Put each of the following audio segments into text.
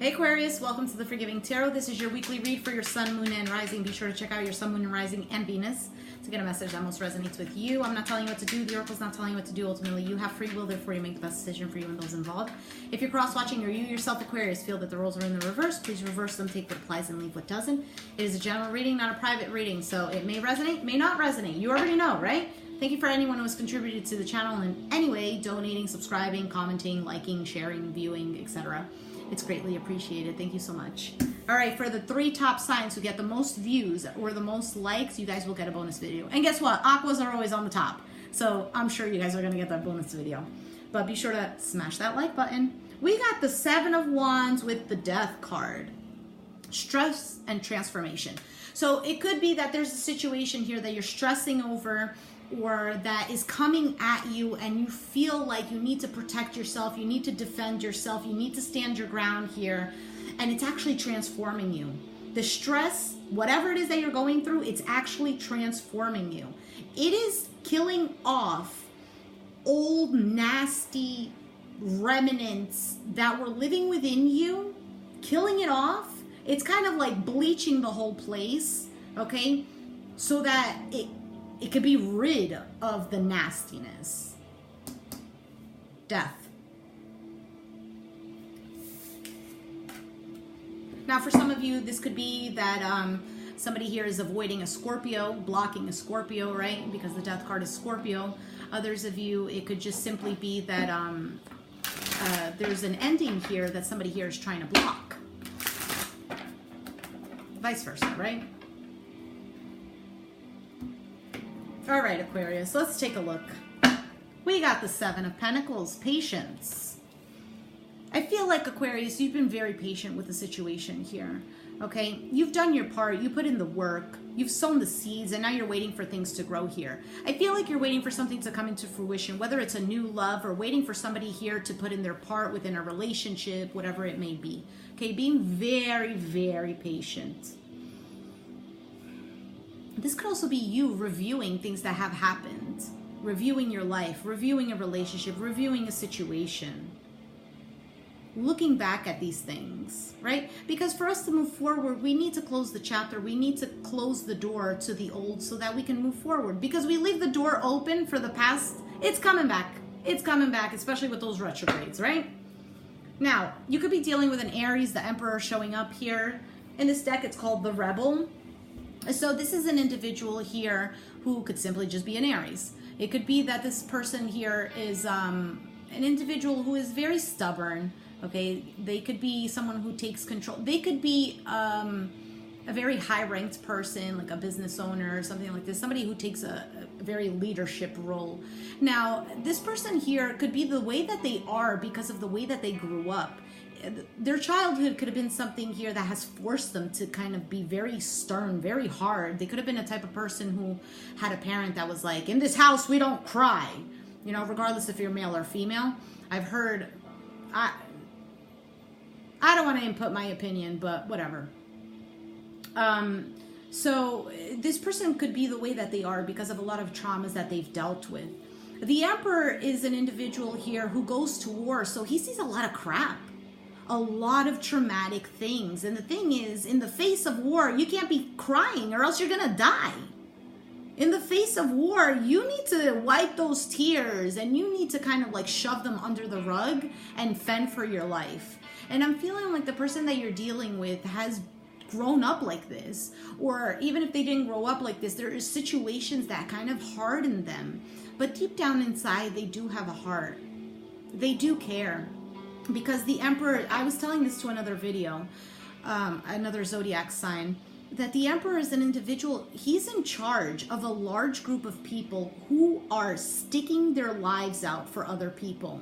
Hey Aquarius, welcome to the Forgiving Tarot. This is your weekly read for your sun, moon, and rising. Be sure to check out your sun, moon, and rising and Venus to get a message that most resonates with you. I'm not telling you what to do. The Oracle's not telling you what to do. Ultimately, you have free will, therefore you make the best decision for you and those involved. If you're cross-watching or you yourself, Aquarius, feel that the roles are in the reverse, please reverse them, take what applies and leave what doesn't. It is a general reading, not a private reading, so it may resonate, may not resonate. You already know, right? Thank you for anyone who has contributed to the channel in any way, donating, subscribing, commenting, liking, sharing, viewing, etc. It's greatly appreciated. Thank you so much. All right, for the 3 top signs who get the most views or the most likes, you guys will get a bonus video. And guess what? Aquas are always on the top. So I'm sure you guys are going to get that bonus video. But be sure to smash that like button. We got the 7 of Wands with the Death card. Stress and transformation. So it could be that there's a situation here that you're stressing over, or that is coming at you and you feel like you need to protect yourself, you need to defend yourself, you need to stand your ground here, and it's actually transforming you. The stress, whatever it is that you're going through, it's actually transforming you. It is killing off old, nasty remnants that were living within you, killing it off. It's kind of like bleaching the whole place, okay? So that it could be rid of the nastiness. Death. Now, for some of you, this could be that somebody here is avoiding a Scorpio, blocking a Scorpio, right? Because the Death card is Scorpio. Others of you, it could just simply be that there's an ending here that somebody here is trying to block. Vice versa, right? All right, Aquarius, let's take a look. We got the 7 of Pentacles, patience. I feel like, Aquarius, you've been very patient with the situation here, okay? You've done your part, you put in the work, you've sown the seeds, and now you're waiting for things to grow here. I feel like you're waiting for something to come into fruition, whether it's a new love or waiting for somebody here to put in their part within a relationship, whatever it may be, okay? Being very, very patient. This could also be you reviewing things that have happened, reviewing your life, reviewing a relationship, reviewing a situation, looking back at these things, right? Because for us to move forward, we need to close the chapter. We need to close the door to the old so that we can move forward. Because we leave the door open for the past, it's coming back. It's coming back, especially with those retrogrades, right? Now, you could be dealing with an Aries, the Emperor showing up here. In this deck, it's called the Rebel. So this is an individual here who could simply just be an Aries. It could be that this person here is an individual who is very stubborn, okay? They could be someone who takes control. They could be a very high-ranked person, like a business owner or something like this, somebody who takes a very leadership role. Now, this person here could be the way that they are because of the way that they grew up. Their childhood could have been something here that has forced them to kind of be very stern, very hard. They could have been a type of person who had a parent that was like, in this house, we don't cry. You know, regardless if you're male or female. I've heard, I don't want to input my opinion, but whatever. So this person could be the way that they are because of a lot of traumas that they've dealt with. The Emperor is an individual here who goes to war, so he sees a lot of crap. A lot of traumatic things. And the thing is, in the face of war, you can't be crying or else you're gonna die. In the face of war, you need to wipe those tears and you need to kind of like shove them under the rug and fend for your life. And I'm feeling like the person that you're dealing with has grown up like this, or even if they didn't grow up like this, there are situations that kind of harden them. But deep down inside, they do have a heart. They do care. Because the Emperor, I was telling this to another video, another zodiac sign, that the Emperor is an individual, he's in charge of a large group of people who are sticking their lives out for other people.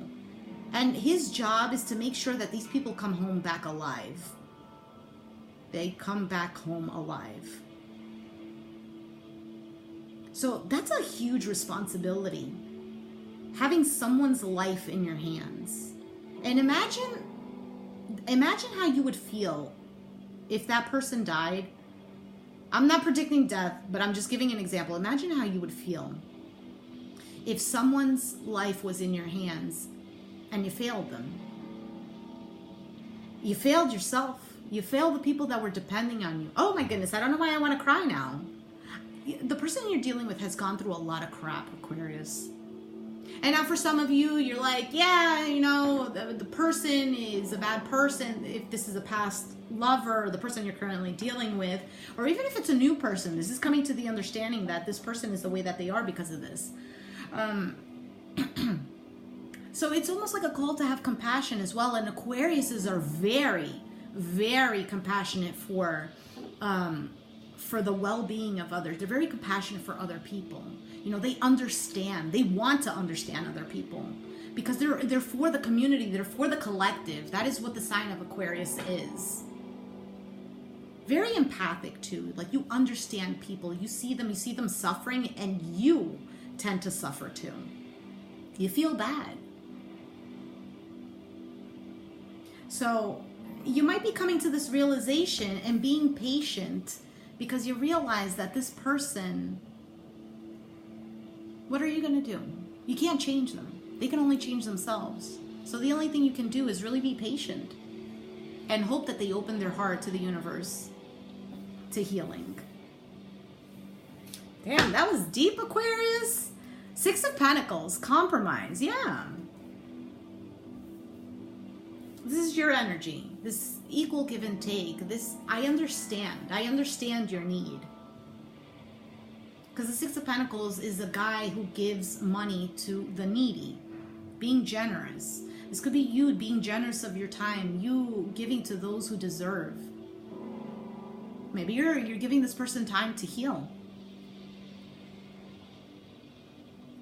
And his job is to make sure that these people come home back alive. They come back home alive. So that's a huge responsibility. Having someone's life in your hands. And imagine how you would feel if that person died. I'm not predicting death, but I'm just giving an example. Imagine how you would feel if someone's life was in your hands and you failed them. You failed yourself. You failed the people that were depending on you. Oh my goodness, I don't know why I want to cry now. The person you're dealing with has gone through a lot of crap, Aquarius. And now for some of you, you're like, yeah, you know, the person is a bad person. If this is a past lover, the person you're currently dealing with, or even if it's a new person, this is coming to the understanding that this person is the way that they are because of this. So it's almost like a call to have compassion as well. And Aquariuses are very, very compassionate for the well-being of others. They're very compassionate for other people. You know, they understand. They want to understand other people because they're for the community. They're for the collective. That is what the sign of Aquarius is. Very empathic too. Like, you understand people. You see them suffering, and you tend to suffer too. You feel bad. So you might be coming to this realization and being patient because you realize that this person, what are you going to do? You can't change them. They can only change themselves. So the only thing you can do is really be patient and hope that they open their heart to the universe, to healing. Damn, that was deep, Aquarius. 6 of Pentacles, compromise, yeah. This is your energy, this equal give and take. This, I understand your need. Because the 6 of Pentacles is a guy who gives money to the needy, being generous. This could be you being generous of your time, you giving to those who deserve. Maybe you're giving this person time to heal.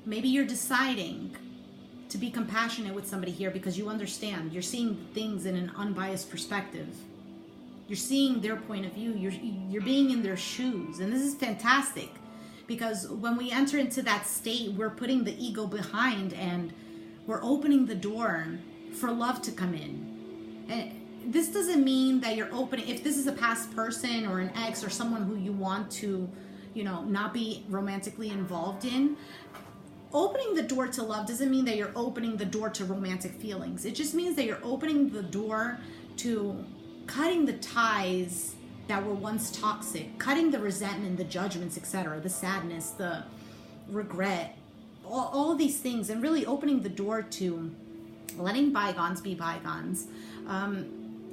Maybe you're deciding to be compassionate with somebody here because you understand. You're seeing things in an unbiased perspective. You're seeing their point of view. You're being in their shoes. And this is fantastic because when we enter into that state, we're putting the ego behind and we're opening the door for love to come in. And this doesn't mean that you're opening, if this is a past person or an ex or someone who you want to, you know, not be romantically involved in, opening the door to love doesn't mean that you're opening the door to romantic feelings. It just means that you're opening the door to cutting the ties that were once toxic, cutting the resentment, the judgments, etc., the sadness, the regret, all of these things, and really opening the door to letting bygones be bygones,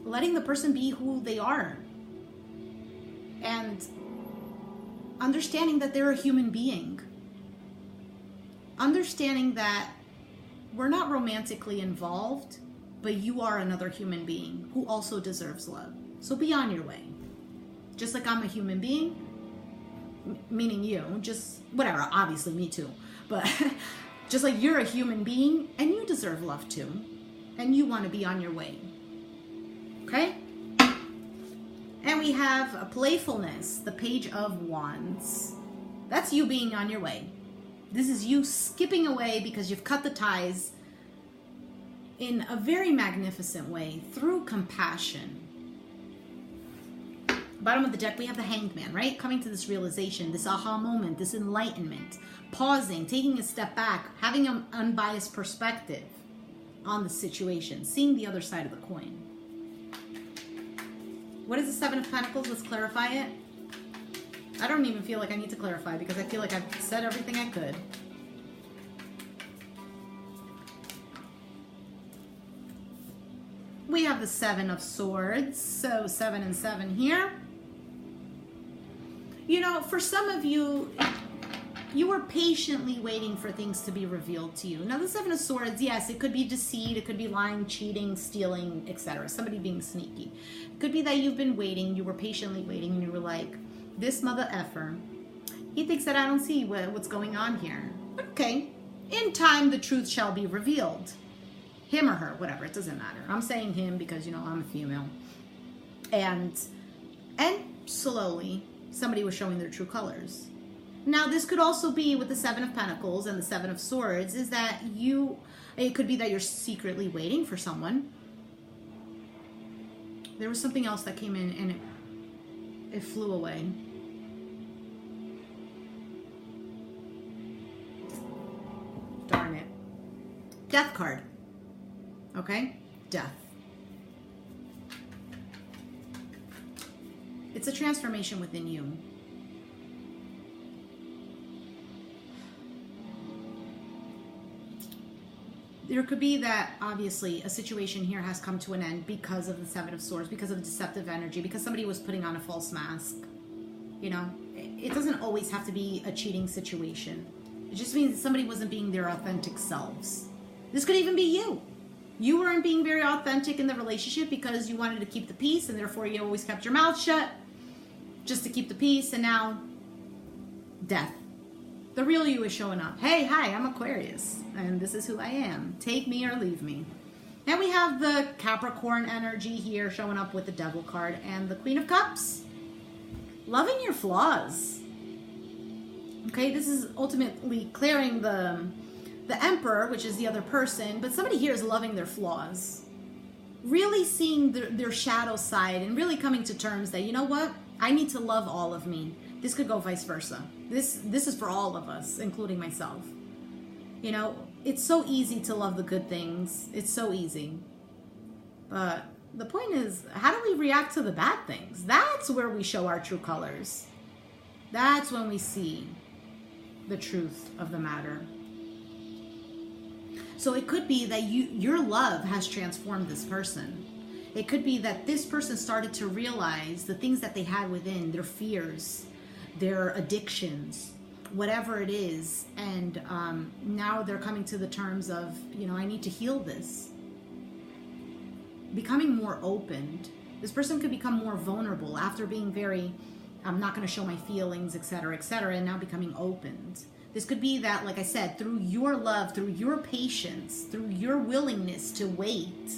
letting the person be who they are, and understanding that they're a human being. Understanding that we're not romantically involved, but you are another human being who also deserves love. So be on your way. Just like I'm a human being, meaning you, just whatever, obviously me too, but just like you're a human being and you deserve love too, and you want to be on your way. Okay? And we have a playfulness, the Page of Wands. That's you being on your way. This is you skipping away because you've cut the ties in a very magnificent way through compassion. Bottom of the deck, we have the Hanged Man, right? Coming to this realization, this aha moment, this enlightenment, pausing, taking a step back, having an unbiased perspective on the situation, seeing the other side of the coin. What is the Seven of Pentacles? Let's clarify it. I don't even feel like I need to clarify because I feel like I've said everything I could. We have the Seven of Swords, so 7 and 7 here. You know, for some of you, you were patiently waiting for things to be revealed to you. Now, the Seven of Swords, yes, it could be deceit, it could be lying, cheating, stealing, etc. Somebody being sneaky. It could be that you've been waiting, you were patiently waiting, and you were like, this mother effer, he thinks that I don't see what's going on here. Okay, in time the truth shall be revealed. Him or her, whatever, it doesn't matter. I'm saying him because, you know, I'm a female. And slowly, somebody was showing their true colors. Now, this could also be with the Seven of Pentacles and the Seven of Swords, is that it could be that you're secretly waiting for someone. There was something else that came in and it flew away. Darn it. Death card. Okay? Death. It's a transformation within you. There could be that, obviously, a situation here has come to an end because of the Seven of Swords, because of the deceptive energy, because somebody was putting on a false mask. You know, it doesn't always have to be a cheating situation. It just means that somebody wasn't being their authentic selves. This could even be you. You weren't being very authentic in the relationship because you wanted to keep the peace, and therefore you always kept your mouth shut just to keep the peace, and now death. The real you is showing up. Hey, hi, I'm Aquarius, and this is who I am. Take me or leave me. Now we have the Capricorn energy here showing up with the Devil card and the Queen of Cups. Loving your flaws. Okay, this is ultimately clearing the Emperor, which is the other person, but somebody here is loving their flaws. Really seeing their shadow side and really coming to terms that, you know what? I need to love all of me. This could go vice versa. This is for all of us, including myself. You know, it's so easy to love the good things. It's so easy. But the point is, how do we react to the bad things? That's where we show our true colors. That's when we see the truth of the matter. So it could be that your love has transformed this person. It could be that this person started to realize the things that they had within, their fears, their addictions, whatever it is. And now they're coming to the terms of, you know, I need to heal this. Becoming more opened. This person could become more vulnerable after being very, I'm not going to show my feelings, etc., and now becoming opened. This could be that, like I said, through your love, through your patience, through your willingness to wait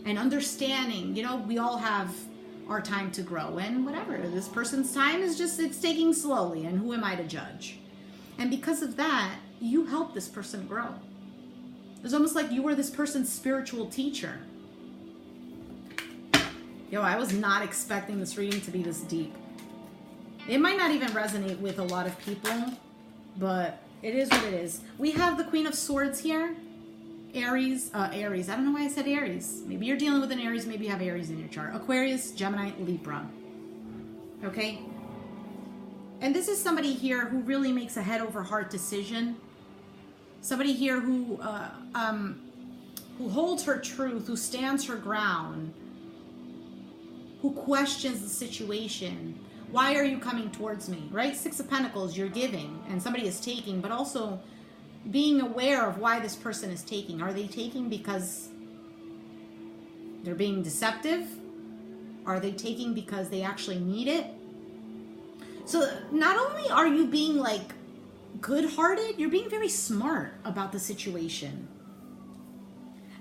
and understanding, you know, we all have our time to grow, and whatever, this person's time is just, it's taking slowly, and who am I to judge? And because of that, you help this person grow. It's almost like you were this person's spiritual teacher. Yo, I was not expecting this reading to be this deep. It might not even resonate with a lot of people, but it is what it is. We have the Queen of Swords here. Aries. I don't know why I said Aries. Maybe you're dealing with an Aries. Maybe you have Aries in your chart. Aquarius, Gemini, Libra. Okay? And this is somebody here who really makes a head over heart decision. Somebody here who holds her truth, who stands her ground, who questions the situation. Why are you coming towards me? Right? Six of Pentacles, you're giving, and somebody is taking, but also being aware of why this person is taking. Are they taking because they're being deceptive? Are they taking because they actually need it? So not only are you being like good-hearted, you're being very smart about the situation.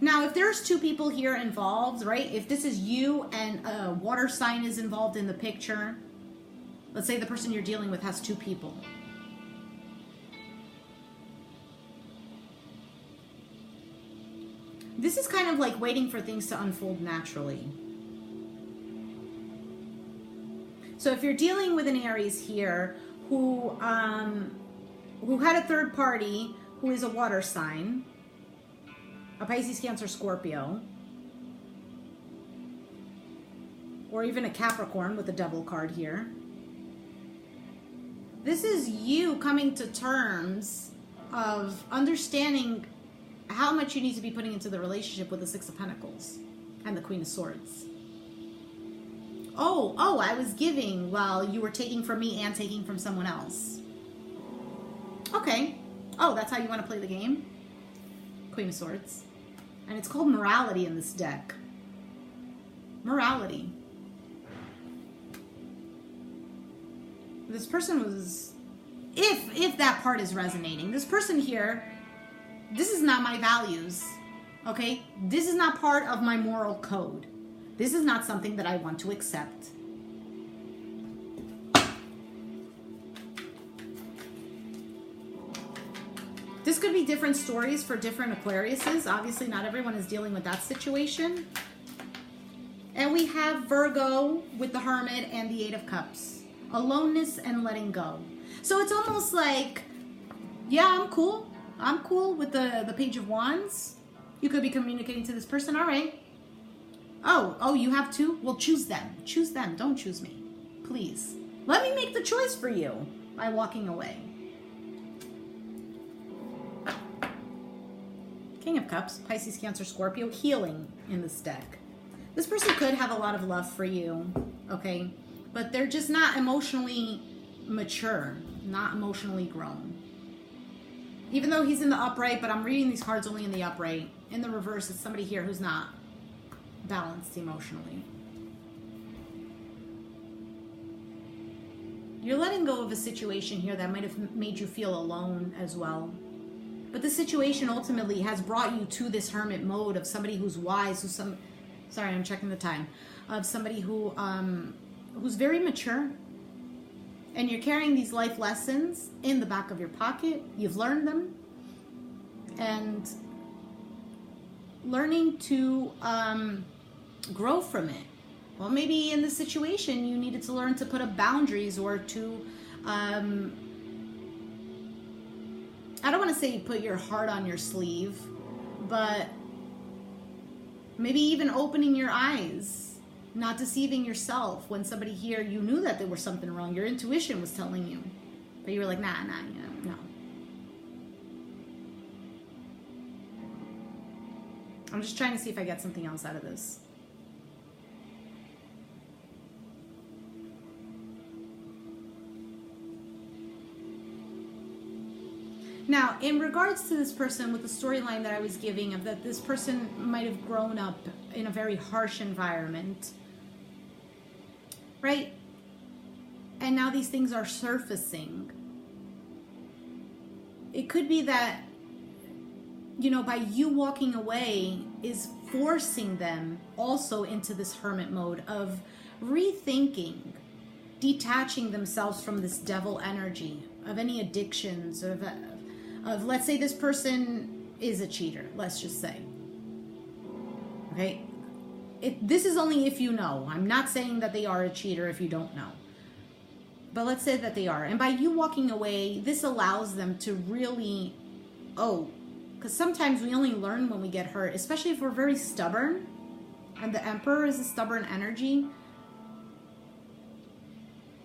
Now, if there's two people here involved, right? If this is you and a water sign is involved in the picture, let's say the person you're dealing with has two people. This is kind of like waiting for things to unfold naturally. So if you're dealing with an Aries here who had a third party who is a water sign, a Pisces, Cancer, Scorpio, or even a Capricorn with the Devil card here, this is you coming to terms of understanding how much you need to be putting into the relationship with the Six of Pentacles and the Queen of Swords. Oh, I was giving while you were taking from me and taking from someone else. Okay. Oh, that's how you want to play the game? Queen of Swords. And it's called morality in this deck. Morality. This person was, if that part is resonating, this person here, this is not my values, okay? This is not part of my moral code. This is not something that I want to accept. This could be different stories for different Aquariuses. Obviously, not everyone is dealing with that situation. And we have Virgo with the Hermit and the Eight of Cups. Aloneness and letting go. So it's almost like, yeah, I'm cool. I'm cool with the Page of Wands. You could be communicating to this person. All right. Oh, you have two? Well, choose them. Choose them. Don't choose me. please. Let me make the choice for you by walking away. King of Cups, Pisces, Cancer, Scorpio, healing in this deck. This person could have a lot of love for you, okay? But they're just not emotionally mature, not emotionally grown. Even though he's in the upright, but I'm reading these cards only in the upright. In the reverse, it's somebody here who's not balanced emotionally. You're letting go of a situation here that might have made you feel alone as well. But the situation ultimately has brought you to this hermit mode of somebody who's wise, sorry, I'm checking the time, of somebody who who's very mature. And you're carrying these life lessons in the back of your pocket. You've learned them. And learning to grow from it. Well, maybe in this situation, you needed to learn to put up boundaries or to, I don't want to say put your heart on your sleeve, but maybe even opening your eyes. Not deceiving yourself when somebody here, you knew that there was something wrong. Your intuition was telling you. But you were like, nah, no. I'm just trying to see if I get something else out of this. Now, in regards to this person with the storyline that I was giving of that this person might have grown up in a very harsh environment, right? And now these things are surfacing. It could be that, you know, by you walking away is forcing them also into this hermit mode of rethinking, detaching themselves from this devil energy, of any addictions, of let's say this person is a cheater, let's just say. Okay? This is only if you know. I'm not saying that they are a cheater if you don't know. But let's say that they are. And by you walking away, this allows them to really, because sometimes we only learn when we get hurt, especially if we're very stubborn. And the Emperor is a stubborn energy.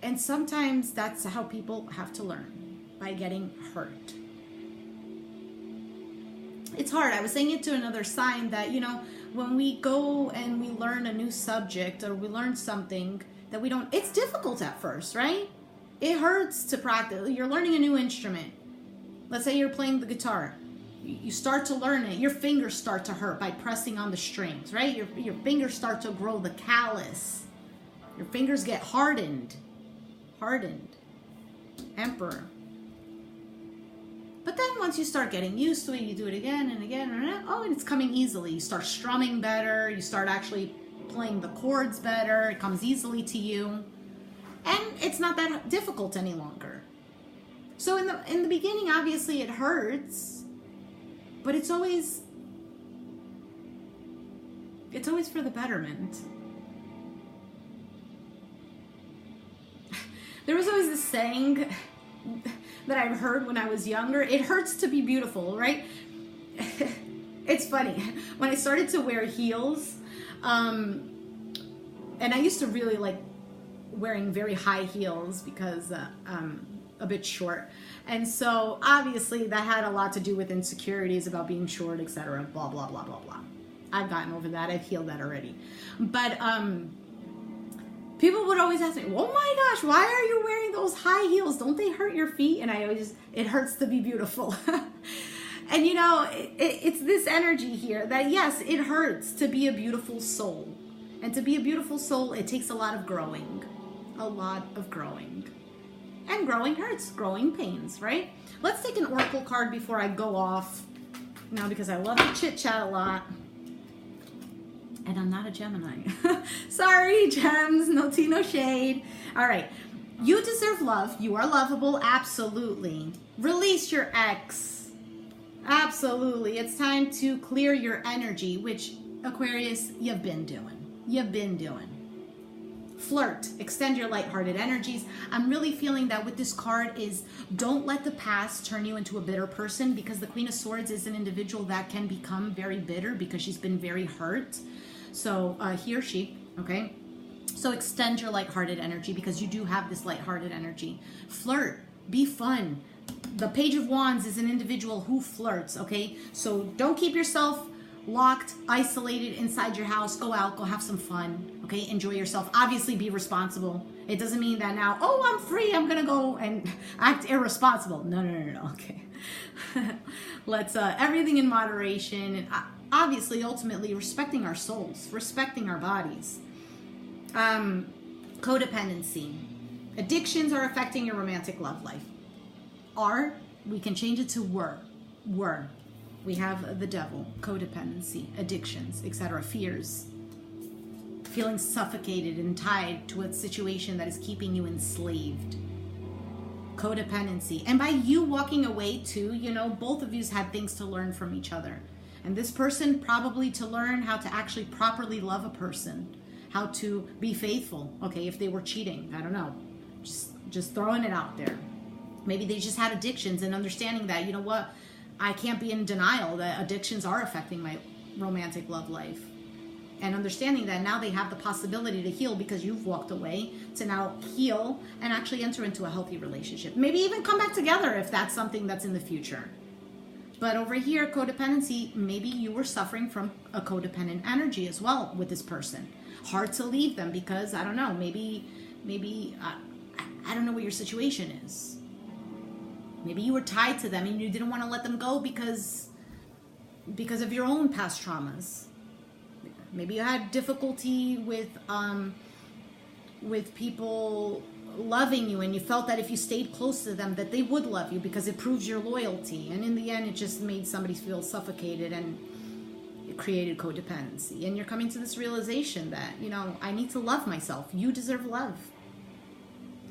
And sometimes that's how people have to learn, by getting hurt. It's hard. I was saying it to another sign that, you know, when we go and we learn a new subject or we learn something that we don't, it's difficult at first, right? It hurts to practice. You're learning a new instrument. Let's say you're playing the guitar. You start to learn it. Your fingers start to hurt by pressing on the strings, right? Your fingers start to grow the callus. Your fingers get hardened. Emperor. But then once you start getting used to it, you do it again and again and again. Oh, and it's coming easily. You start strumming better. You start actually playing the chords better. It comes easily to you. And it's not that difficult any longer. So in the beginning, obviously it hurts. But it's always for the betterment. There was always this saying that I've heard when I was younger. It hurts to be beautiful, right? It's funny. When I started to wear heels, and I used to really like wearing very high heels because I'm a bit short. And so obviously that had a lot to do with insecurities about being short, etc. Blah, blah, blah, blah, blah. I've gotten over that. I've healed that already. But people would always ask me, oh my gosh, why are you wearing those high heels? Don't they hurt your feet? And I always, it hurts to be beautiful. And you know, it's this energy here that yes, it hurts to be a beautiful soul. And to be a beautiful soul, it takes a lot of growing. A lot of growing. And growing hurts, growing pains, right? Let's take an oracle card before I go off. Now, because I love to chit chat a lot. And I'm not a Gemini. Sorry, gems. No tea, no shade. All right. You deserve love. You are lovable. Absolutely. Release your ex. Absolutely. It's time to clear your energy, which, Aquarius, you've been doing. You've been doing. Flirt. Extend your lighthearted energies. I'm really feeling that with this card is don't let the past turn you into a bitter person, because the Queen of Swords is an individual that can become very bitter because she's been very hurt. So he or she, okay? So extend your lighthearted energy, because you do have this lighthearted energy. Flirt, be fun. The Page of Wands is an individual who flirts, okay? So don't keep yourself locked, isolated inside your house. Go out, go have some fun, okay? Enjoy yourself. Obviously, be responsible. It doesn't mean that now, oh, I'm free, I'm gonna go and act irresponsible. No, okay. Let's, everything in moderation, and obviously, ultimately, respecting our souls, respecting our bodies. Codependency. Addictions are affecting your romantic love life. We can change it to were. We have the devil, codependency, addictions, etc., fears, feeling suffocated and tied to a situation that is keeping you enslaved. Codependency. And by you walking away too, you know, both of you's had things to learn from each other. And this person probably to learn how to actually properly love a person, how to be faithful, okay, if they were cheating, I don't know, just throwing it out there. Maybe they just had addictions, and understanding that, you know what, I can't be in denial that addictions are affecting my romantic love life. And understanding that now they have the possibility to heal because you've walked away, to now heal and actually enter into a healthy relationship. Maybe even come back together if that's something that's in the future. But over here, codependency, maybe you were suffering from a codependent energy as well with this person. Hard to leave them because, I don't know, maybe I don't know what your situation is. Maybe you were tied to them and you didn't want to let them go because of your own past traumas. Maybe you had difficulty with people loving you, and you felt that if you stayed close to them that they would love you because it proves your loyalty. And in the end, it just made somebody feel suffocated, and it created codependency. And you're coming to this realization that, you know, I need to love myself. You deserve love.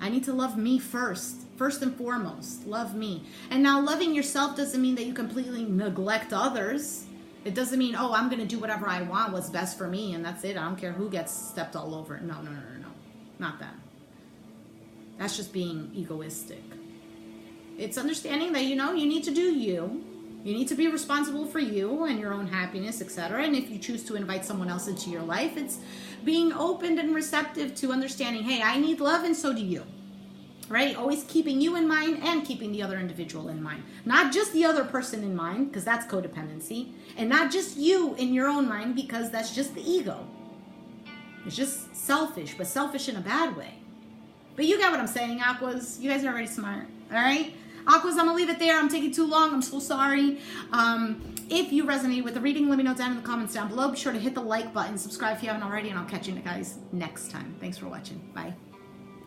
I need to love me first and foremost. Love me. And now loving yourself doesn't mean that you completely neglect others. It doesn't mean, oh, I'm going to do whatever I want, what's best for me, and that's it. I don't care who gets stepped all over. No. Not that. That's just being egoistic. It's understanding that, you know, you need to do you. You need to be responsible for you and your own happiness, etc. And if you choose to invite someone else into your life, it's being open and receptive to understanding, hey, I need love and so do you. Right? Always keeping you in mind and keeping the other individual in mind. Not just the other person in mind, because that's codependency. And not just you in your own mind, because that's just the ego. It's just selfish, but selfish in a bad way. But you get what I'm saying, Aquas. You guys are already smart. All right? Aquas, I'm going to leave it there. I'm taking too long. I'm so sorry. If you resonated with the reading, let me know down in the comments down below. Be sure to hit the like button, subscribe if you haven't already, and I'll catch you guys next time. Thanks for watching. Bye.